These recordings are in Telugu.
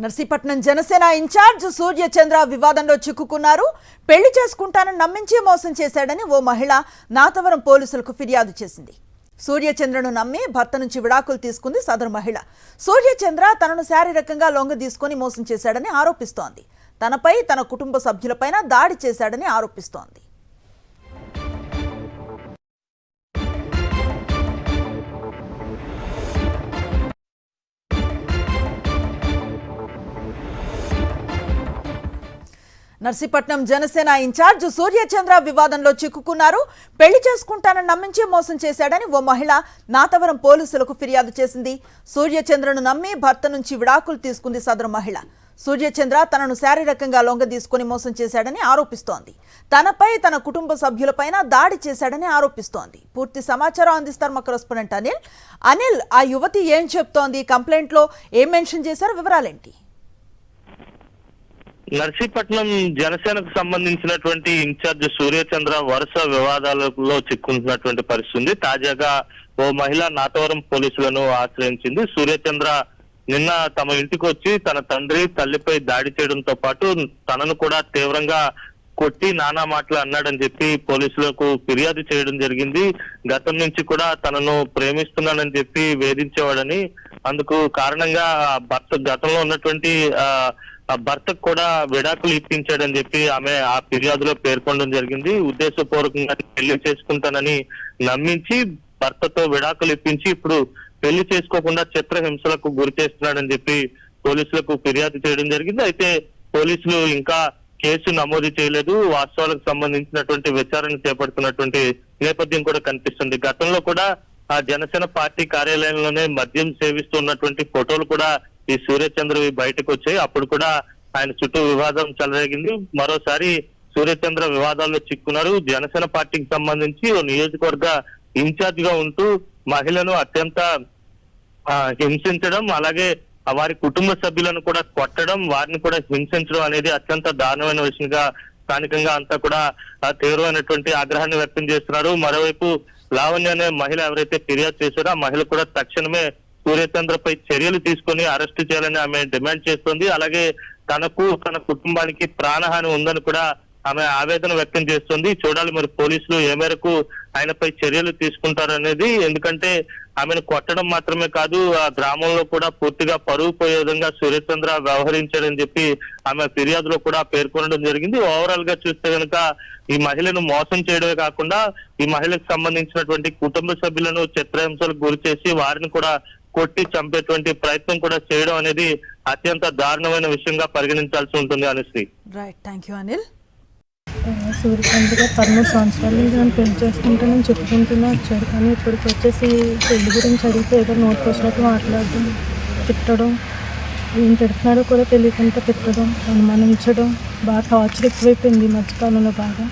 నర్సీపట్నం జనసేన ఇన్ఛార్జ్ సూర్యచంద్ర వివాదంలో చిక్కుకున్నారు. పెళ్లి చేసుకుంటానని నమ్మించి మోసం చేశాడని ఓ మహిళ నాతవరం పోలీసులకు ఫిర్యాదు చేసింది. సూర్యచంద్రను నమ్మి భర్త నుంచి విడాకులు తీసుకుంది సదరు మహిళ. సూర్యచంద్ర తనను శారీరకంగా లొంగ తీసుకుని మోసం చేశాడని ఆరోపిస్తోంది. తనపై తన కుటుంబ సభ్యులపైన దాడి చేశాడని ఆరోపిస్తోంది. నర్సీపట్నం జనసేన ఇన్ఛార్జ్ సూర్యచంద్ర వివాదంలో చిక్కుకున్నారు. పెళ్లి చేసుకుంటానని నమ్మించి మోసం చేశాడని ఓ మహిళ నాతవరం పోలీసులకు ఫిర్యాదు చేసింది. సూర్యచంద్రను నమ్మి భర్త నుంచి విడాకులు తీసుకుంది సదరు మహిళ. సూర్యచంద్ర తనను శారీరకంగా లొంగ తీసుకుని మోసం చేశాడని ఆరోపిస్తోంది. తనపై తన కుటుంబ సభ్యులపైన దాడి చేశాడని ఆరోపిస్తోంది. పూర్తి సమాచారం అందిస్తారు మా కరెస్పాండెంట్ అనిల్. ఆ యువతి ఏం చెప్తోంది? కంప్లైంట్లో ఏం మెన్షన్ చేశారు? వివరాలేంటి? నర్సీపట్నం జనసేనకు సంబంధించినటువంటి ఇన్ఛార్జ్ సూర్యచంద్ర వరుస వివాదాలలో చిక్కుంటున్నటువంటి పరిస్థితి. తాజాగా ఓ మహిళ నాతవరం పోలీసులను ఆశ్రయించింది. సూర్యచంద్ర నిన్న తమ ఇంటికి వచ్చి తన తండ్రి తల్లిపై దాడి చేయడంతో పాటు తనను కూడా తీవ్రంగా కొట్టి నానా మాటలు అన్నాడని చెప్పి పోలీసులకు ఫిర్యాదు చేయడం జరిగింది. గతం నుంచి కూడా తనను ప్రేమిస్తున్నానని చెప్పి వేధించేవాడని, అందుకు కారణంగా భర్త గతంలో ఉన్నటువంటి భర్తకు కూడా విడాకులు ఇప్పించాడని చెప్పి ఆమె ఆ ఫిర్యాదులో పేర్కొనడం జరిగింది. ఉద్దేశపూర్వకంగా పెళ్లి చేసుకుంటానని నమ్మించి భర్తతో విడాకులు ఇప్పించి ఇప్పుడు పెళ్లి చేసుకోకుండా చిత్రహింసలకు గురి చేస్తున్నాడని చెప్పి పోలీసులకు ఫిర్యాదు చేయడం జరిగింది. అయితే పోలీసులు ఇంకా కేసు నమోదు చేయలేదు. వాస్తవాలకు సంబంధించినటువంటి విచారణ చేపడుతున్నటువంటి నేపథ్యం కూడా కనిపిస్తుంది. గతంలో కూడా ఆ జనసేన పార్టీ కార్యాలయంలోనే మద్యం సేవిస్తున్నటువంటి ఫోటోలు కూడా ఈ సూర్యచంద్రవి బయటకు వచ్చాయి. అప్పుడు కూడా ఆయన చుట్టూ వివాదం చెలరేగింది. మరోసారి సూర్యచంద్ర వివాదాల్లో చిక్కున్నారు. జనసేన పార్టీకి సంబంధించి ఓ నియోజకవర్గ ఇన్ఛార్జ్ గా ఉంటూ మహిళను అత్యంత హింసించడం, అలాగే వారి కుటుంబ సభ్యులను కూడా కొట్టడం, వారిని కూడా హింసించడం అనేది అత్యంత దారుణమైన విషయంగా స్థానికంగా అంతా కూడా తీవ్రమైనటువంటి ఆగ్రహాన్ని వ్యక్తం చేస్తున్నారు. మరోవైపు లావణ్య అనే మహిళ ఎవరైతే ఫిర్యాదు చేశారో ఆ మహిళ కూడా తక్షణమే సూర్యచంద్రపై చర్యలు తీసుకొని అరెస్ట్ చేయాలని ఆమె డిమాండ్ చేస్తుంది. అలాగే తనకు తన కుటుంబానికి ప్రాణహాని ఉందని కూడా ఆమె ఆవేదన వ్యక్తం చేస్తుంది. చూడాలి మరి పోలీసులు ఏ మేరకు ఆయనపై చర్యలు తీసుకుంటారు అనేది. ఎందుకంటే ఆమెను కొట్టడం మాత్రమే కాదు, ఆ గ్రామంలో కూడా పూర్తిగా పరువు పోయే విధంగా సూర్యచంద్ర వ్యవహరించాడని చెప్పి ఆమె ఫిర్యాదులో కూడా పేర్కొనడం జరిగింది. ఓవరాల్ గా చూస్తే కనుక ఈ మహిళను మోసం చేయడమే కాకుండా ఈ మహిళకు సంబంధించినటువంటి కుటుంబ సభ్యులను చిత్రహింసలకు గురి చేసి వారిని కూడా కొట్టి చంపేటువంటి ప్రయత్నం కూడా చేయడం అనేది అత్యంత దారుణమైన విషయంగా పరిగణించాల్సి ఉంటుంది Anusri. Right, thank you Anil. Suryachandra 13 సంవత్సరాల నుంచి నన్ను పెళ్లి చేసుకుంటానని చెప్పుకుంటూనే వచ్చాడు. కానీ ఇప్పటికి వచ్చేసి పెళ్లి గురించి అడిగితే ఏదో నోట్ వచ్చినట్టు మాట్లాడడం, తిట్టడం, ఏం తిడుతున్నాడో కూడా తెలియకుండా తిట్టడం, అనుమానించడం, బాగా టార్చర్ ఎక్కువైపోయింది ఈ మధ్యకాలంలో. బాగా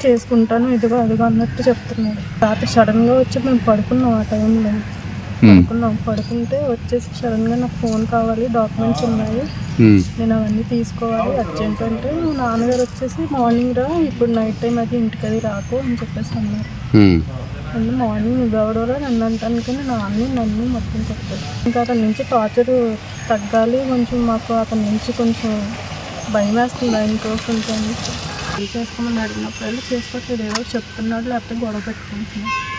చేసుకుంటాను ఇదిగో అదిగో అన్నట్టు చెప్తున్నాడు. రాత్రి సడన్గా వచ్చి మేము పడుకున్నాం. ఆ టైంలో పడుకుంటే వచ్చేసి సడన్గా నాకు ఫోన్ కావాలి, డాక్యుమెంట్స్ ఉన్నాయి, నేను అవన్నీ తీసుకోవాలి అర్జెంట్ అంటే, నాన్నగారు వచ్చేసి మార్నింగ్ రా, ఇప్పుడు నైట్ టైం అది ఇంటికి అది రాకు అని చెప్పేసి అన్నారు. అంటే మార్నింగ్ నువ్వెవడోరా నన్ను అంటాను, కానీ నన్ను మొత్తం చెప్పారు. ఇంకా అతని నుంచి టార్చర్ తగ్గాలి కొంచెం, మాకు అతని నుంచి కొంచెం భయం వేస్తుంది ఆయన కోసం. చేసుకోమని అడిగినప్పుడు చేసుకోవట్లేదు, ఏదో చెప్తున్నాడు, లేకపోతే గొడవ పెట్టుకుంటున్నాడు.